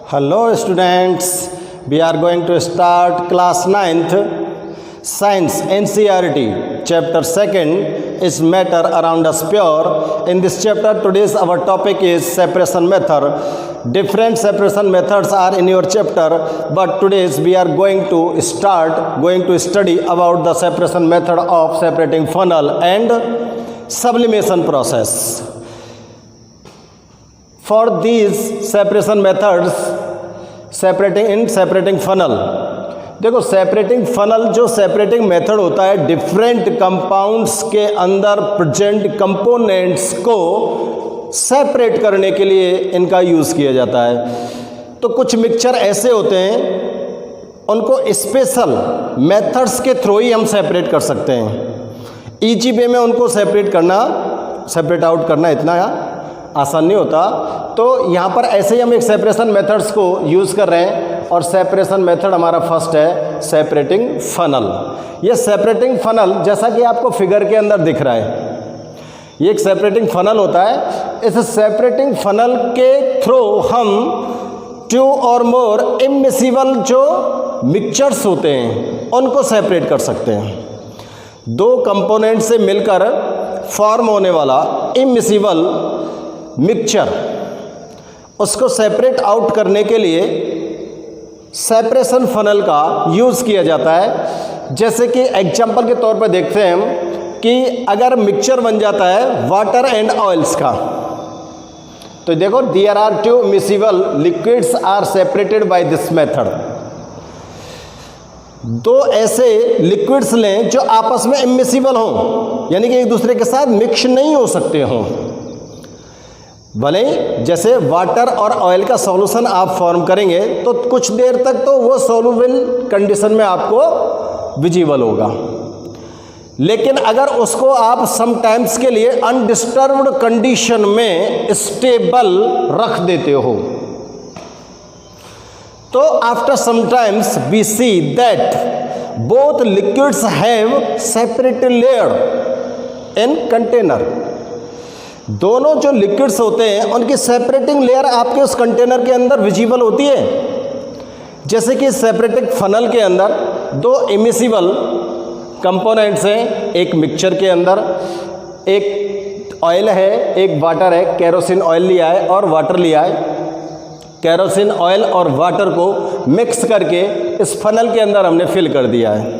Hello students, we are going to start class 9th Science NCERT chapter 2nd is matter around us pure. In this chapter today's our topic is separation method. Different separation methods are in your chapter, but today's we are going to study about the separation method of separating funnel and sublimation process. For these separation methods, separating funnel, देखो separating funnel जो separating method होता है different compounds के अंदर present components को separate करने के लिए इनका यूज़ किया जाता है। तो कुछ मिक्सचर ऐसे होते हैं उनको स्पेशल मेथड्स के थ्रू ही हम सेपरेट कर सकते हैं। ईजी वे में उनको सेपरेट आउट करना इतना आसान नहीं होता। तो यहाँ पर ऐसे ही हम एक सेपरेशन मेथड्स को यूज़ कर रहे हैं और सेपरेशन मेथड हमारा फर्स्ट है सेपरेटिंग फनल। ये सेपरेटिंग फनल जैसा कि आपको फिगर के अंदर दिख रहा है, ये एक सेपरेटिंग फनल होता है। इस सेपरेटिंग फनल के थ्रू हम 2 और मोर इमिसिबल जो मिक्सचर्स होते हैं उनको सेपरेट कर सकते हैं। 2 कंपोनेंट से मिलकर फॉर्म होने वाला इमिसिबल मिक्सचर, उसको सेपरेट आउट करने के लिए सेपरेशन फनल का यूज़ किया जाता है। जैसे कि एग्जांपल के तौर पर देखते हैं हम कि अगर मिक्सचर बन जाता है वाटर एंड ऑयल्स का, तो देखो there are 2 miscible liquids are separated by this method. 2 ऐसे लिक्विड्स लें जो आपस में इमिसिबल हों, यानी कि एक दूसरे के साथ मिक्स नहीं हो सकते हों। भले जैसे वाटर और ऑयल का सॉल्यूशन आप फॉर्म करेंगे तो कुछ देर तक तो वो सॉल्युबल कंडीशन में आपको विजिबल होगा, लेकिन अगर उसको आप समटाइम्स के लिए अनडिस्टर्ब्ड कंडीशन में स्टेबल रख देते हो तो after sometimes we see that both liquids have separated layer in container. दोनों जो लिक्विड्स होते हैं उनकी सेपरेटिंग लेयर आपके उस कंटेनर के अंदर विजिबल होती है। जैसे कि सेपरेटिंग फनल के अंदर 2 इमिसिबल कंपोनेंट्स हैं, एक मिक्सचर के अंदर एक ऑयल है एक वाटर है। केरोसिन ऑयल लिया है और वाटर लिया है। केरोसिन ऑयल और वाटर को मिक्स करके इस फनल के अंदर हमने फिल कर दिया है।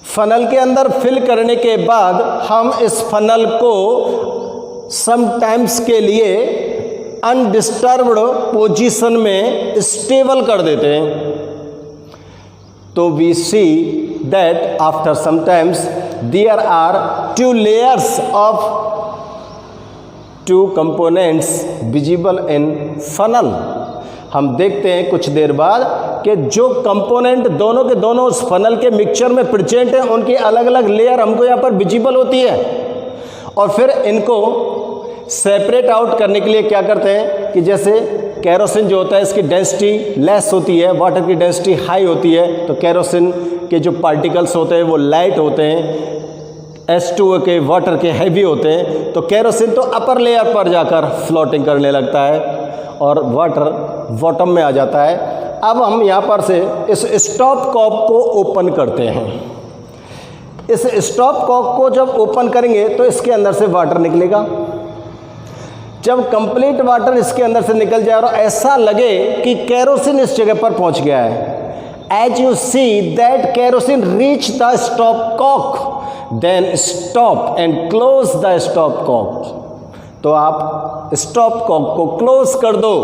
फनल के अंदर फिल करने के बाद हम इस फनल को समटाइम्स के लिए अनडिस्टर्ब्ड पोजीशन में स्टेबल कर देते हैं। तो we see that after sometimes there are 2 layers of 2 components visible in funnel. हम देखते हैं कुछ देर बाद कि जो कंपोनेंट दोनों के दोनों उस फनल के मिक्सचर में प्रेजेंट हैं उनकी अलग अलग लेयर हमको यहाँ पर विजिबल होती है। और फिर इनको सेपरेट आउट करने के लिए क्या करते हैं कि जैसे केरोसिन जो होता है इसकी डेंसिटी लेस होती है, वाटर की डेंसिटी हाई होती है, तो केरोसिन के जो पार्टिकल्स होते हैं वो लाइट होते हैं, H2O के वाटर के हैवी होते हैं। तो केरोसिन तो अपर लेयर पर जाकर फ्लोटिंग करने लगता है और वाटर बॉटम में आ जाता है। अब हम यहाँ पर से इस स्टॉप कॉक को ओपन करते हैं। इस स्टॉप कॉक को जब ओपन करेंगे तो इसके अंदर से वाटर निकलेगा। जब कंप्लीट वाटर इसके अंदर से निकल जाए और ऐसा लगे कि केरोसिन इस जगह पर पहुंच गया है, as you see that kerosene reach the stopcock then stop and close the stopcock. तो आप स्टॉप कॉक को क्लोज कर दो।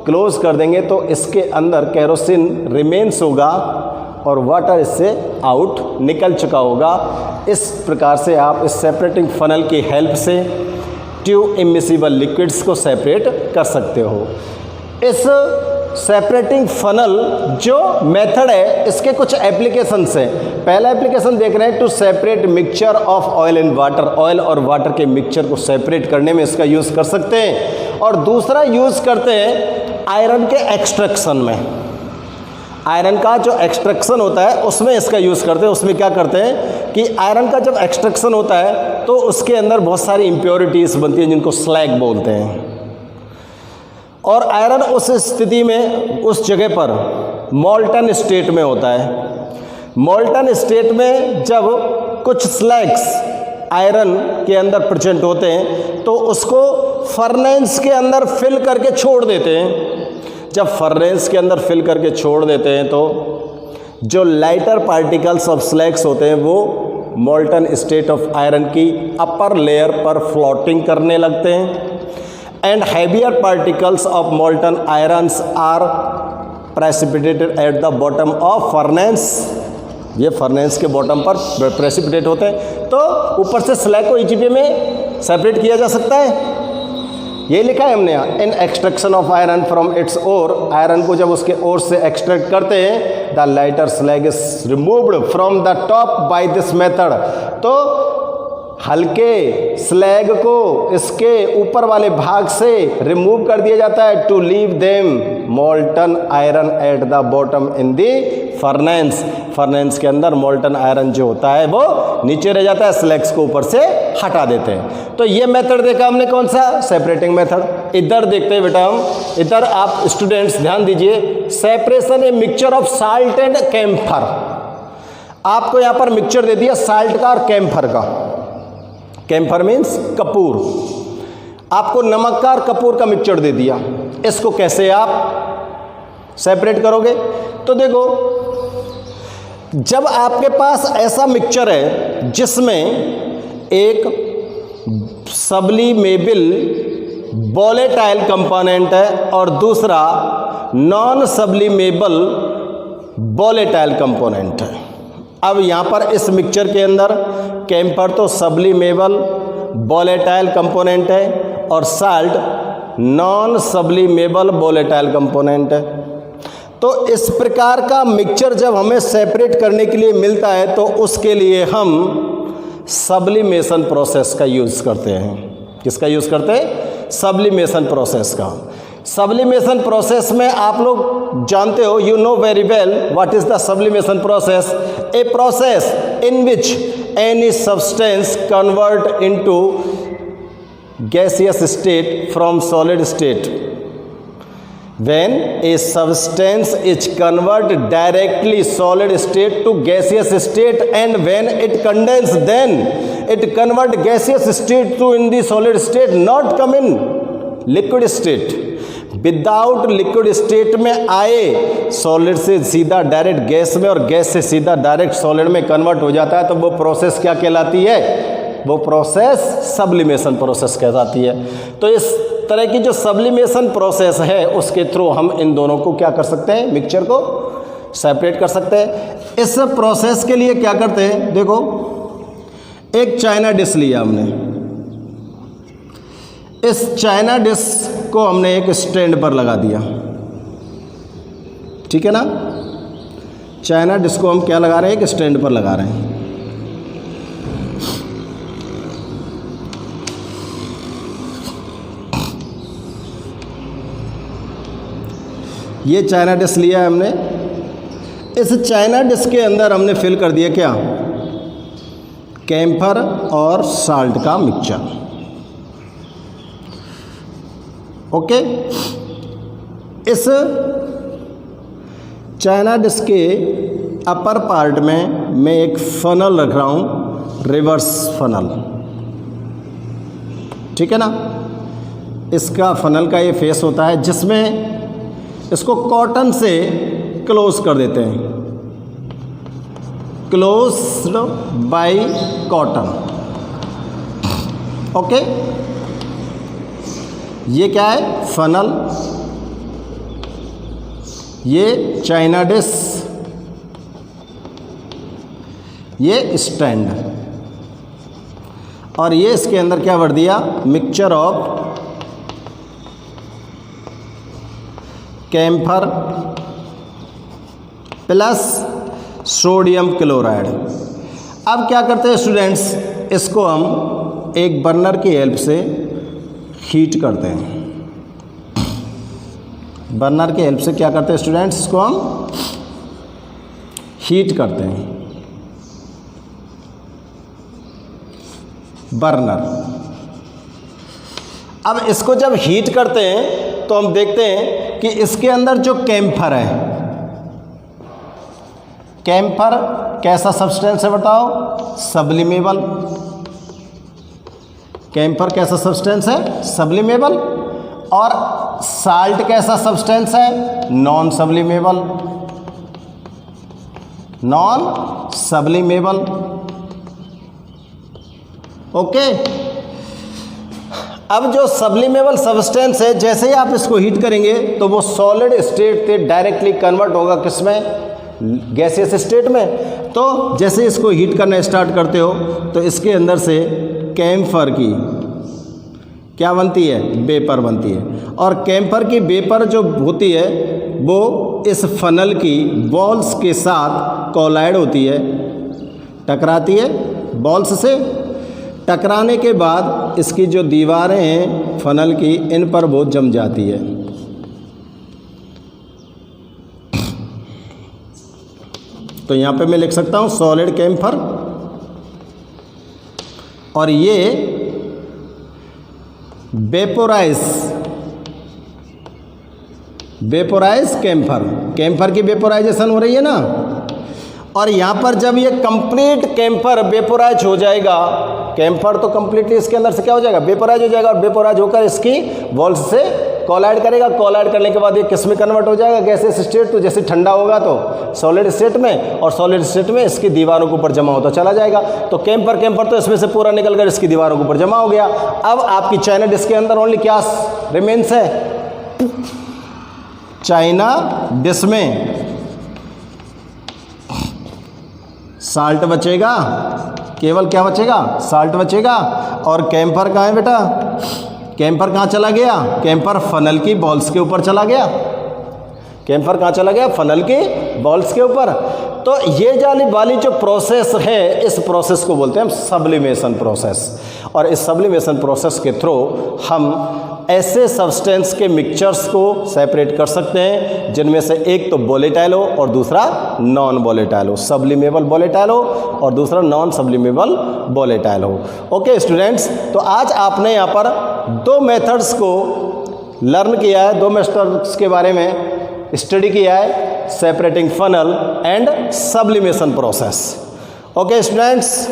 क्लोज कर देंगे तो इसके अंदर केरोसिन रिमेन्स होगा और वाटर इससे आउट निकल चुका होगा। इस प्रकार से आप इस सेपरेटिंग फनल की हेल्प से 2 इमिसिबल लिक्विड्स को सेपरेट कर सकते हो। इस सेपरेटिंग फनल जो मेथड है इसके कुछ एप्लीकेशंस हैं। पहला एप्लीकेशन देख रहे हैं to separate mixture of oil and water. Oil और वाटर के मिक्सचर को सेपरेट करने में इसका यूज़ कर सकते हैं। और दूसरा यूज़ करते हैं आयरन के एक्सट्रैक्शन में। आयरन का जो एक्सट्रैक्शन होता है उसमें इसका यूज़ करते हैं। उसमें क्या करते हैं कि आयरन का जब एक्सट्रैक्शन होता है तो उसके अंदर बहुत सारी इम्प्योरिटीज़ बनती हैं जिनको स्लैग बोलते हैं। और आयरन उस स्थिति में, उस जगह पर मोल्टन स्टेट में होता है। मोल्टन स्टेट में जब कुछ स्लैग्स आयरन के अंदर प्रेजेंट होते हैं तो उसको फर्नेस के अंदर फिल करके छोड़ देते हैं। जब फर्नेस के अंदर फिल करके छोड़ देते हैं तो जो लाइटर पार्टिकल्स ऑफ स्लैग्स होते हैं वो मोल्टन स्टेट ऑफ आयरन की अपर लेयर पर फ्लोटिंग करने लगते हैं and heavier particles of molten irons are precipitated at the bottom of furnace. ये फर्नेस के बॉटम पर प्रेसिपिटेट होते हैं। तो ऊपर से स्लैग को इजीपी में सेपरेट किया जा सकता है। ये लिखा है हमने यहाँ, in extraction of iron from its ore, iron को जब उसके ओर से एक्सट्रैक्ट करते हैं, the lighter slag is removed from the top by this method. तो हल्के स्लैग को इसके ऊपर वाले भाग से रिमूव कर दिया जाता है to leave them molten iron at the bottom in the furnace. Furnace के अंदर मोल्टन आयरन जो होता है वो नीचे रह जाता है, स्लैग्स को ऊपर से हटा देते हैं। तो ये मेथड देखा हमने कौन सा, सेपरेटिंग मेथड। इधर देखते हैं बेटा हम, इधर आप स्टूडेंट्स ध्यान दीजिए, separation a mixture of salt and camphor. आपको यहाँ पर मिक्सचर दे दिया साल्ट का और कैम्फर का। कैम्फर मीन्स कपूर। आपको नमक का और कपूर का मिक्सचर दे दिया, इसको कैसे आप सेपरेट करोगे? तो देखो, जब आपके पास ऐसा मिक्सचर है जिसमें एक सब्लिमेबल वोलेटाइल कंपोनेंट है और दूसरा नॉन सब्लिमेबल वोलेटाइल कंपोनेंट है। अब यहाँ पर इस मिक्सचर के अंदर कैम्फर तो सब्लिमेबल वोलेटाइल कंपोनेंट है और salt non sublimable volatile component है। तो इस प्रकार का मिक्सचर जब हमें सेपरेट करने के लिए मिलता है तो उसके लिए हम सब्लिमेशन प्रोसेस का यूज़ करते हैं। किसका यूज़ करते हैं? सब्लिमेशन प्रोसेस का। सब्लिमेशन प्रोसेस में आप लोग जानते हो, you know very well what is the sublimation process. A process in which any substance convert into gaseous state from solid state. When a substance is converted directly solid state to gaseous state and when it condense, then it convert gaseous state to in the solid state, not come in liquid state. Without liquid state में आए solid से सीधा direct gas में और gas से सीधा direct solid में convert हो जाता है, तो वो प्रोसेस क्या कहलाती है? वो प्रोसेस सब्लिमेशन प्रोसेस कहलाती है। तो इस तरह की जो सब्लिमेशन प्रोसेस है उसके थ्रू हम इन दोनों को क्या कर सकते हैं? मिक्सचर को सेपरेट कर सकते हैं। इस प्रोसेस के लिए क्या करते हैं? देखो, एक चाइना डिश लिया हमने, इस चाइना डिश को हमने एक स्टैंड पर लगा दिया, ठीक है ना। चाइना डिश को हम क्या लगा रहे हैं? एक स्टैंड पर लगा रहे हैं। ये चाइना डिश लिया है हमने, इस चाइना डिश के अंदर हमने फिल कर दिया क्या? कैम्फर और साल्ट का मिक्सचर। ओके, इस चाइना डिश के अपर पार्ट में मैं एक फनल रख रहा हूँ, रिवर्स फनल, ठीक है ना। इसका फनल का ये फेस होता है जिसमें इसको कॉटन से क्लोज कर देते हैं, क्लोज्ड बाय कॉटन। ओके, ये क्या है? फनल। ये चाइना डिश, ये स्टैंड, और ये इसके अंदर क्या भर दिया? Mixture of camphor plus sodium chloride. अब क्या करते हैं स्टूडेंट्स? इसको हम एक बर्नर की हेल्प से हीट करते हैं। बर्नर की हेल्प से क्या करते हैं स्टूडेंट्स? इसको हम हीट करते हैं। बर्नर। अब इसको जब हीट करते हैं तो हम देखते हैं कि इसके अंदर जो कैम्फर है, कैम्फर कैसा सब्सटेंस है बताओ? सब्लिमेबल। कैम्फर कैसा सब्सटेंस है? सब्लिमेबल। और साल्ट कैसा सब्सटेंस है? Non sublimable. Non sublimable. Okay. अब जो सब्लिमेबल सब्सटेंस है, जैसे ही आप इसको हीट करेंगे तो वो सॉलिड स्टेट से डायरेक्टली कन्वर्ट होगा किसमें? गैसियस स्टेट में। तो जैसे इसको हीट करना स्टार्ट करते हो तो इसके अंदर से कैम्फर की क्या बनती है? वेपर बनती है। और कैम्फर की वेपर जो होती है वो इस फनल की बॉल्स के साथ कोलाइड होती है, टकराती है बॉल्स से। टकराने के बाद इसकी जो दीवारें हैं फनल की, इन पर वो जम जाती है। तो यहाँ पे मैं लिख सकता हूँ सॉलिड कैम्फर, और ये वेपोराइज कैम्फर, कैम्फर की वेपोराइजेशन हो रही है ना। और यहाँ पर जब ये कंप्लीट कैम्फर वेपोराइज हो जाएगा, कैम्फर तो कंप्लीटली इसके अंदर से क्या हो जाएगा? वेपोराइज हो जाएगा। और वेपोराइज होकर इसकी वॉल्स से कोलाइड करेगा। कोलाइड करने के बाद ये किस में कन्वर्ट हो जाएगा? Gaseous state. तो जैसे ठंडा होगा तो सॉलिड स्टेट में, और सॉलिड स्टेट में इसकी दीवारों के ऊपर जमा होता चला जाएगा। तो कैम्फर तो इसमें से पूरा निकल कर इसकी दीवारों के ऊपर जमा हो गया। अब आपकी चाइना डिश के अंदर ओनली क्या रिमेन्स है? चाइना डिश में साल्ट बचेगा, केवल क्या बचेगा? साल्ट बचेगा। और कैम्फर कहाँ है बेटा? कैम्फर कहाँ चला गया? कैम्फर फनल की बॉल्स के ऊपर चला गया। कैम्फर कहाँ चला गया? फनल की बॉल्स के ऊपर। तो ये वाली जो प्रोसेस है, इस प्रोसेस को बोलते हैं हम सब्लिमेशन प्रोसेस। और इस सब्लिमेशन प्रोसेस के थ्रू हम ऐसे सब्सटेंस के मिक्सचर्स को सेपरेट कर सकते हैं जिनमें से एक तो वोलेटाइल हो और दूसरा नॉन वोलेटाइल हो। सब्लिमेबल वोलेटाइल हो और दूसरा नॉन सब्लिमेबल वोलेटाइल हो। ओके स्टूडेंट्स, तो आज आपने यहाँ पर दो मेथड्स को लर्न किया है, दो मेथड्स के बारे में स्टडी किया है, separating funnel and sublimation process. Okay students.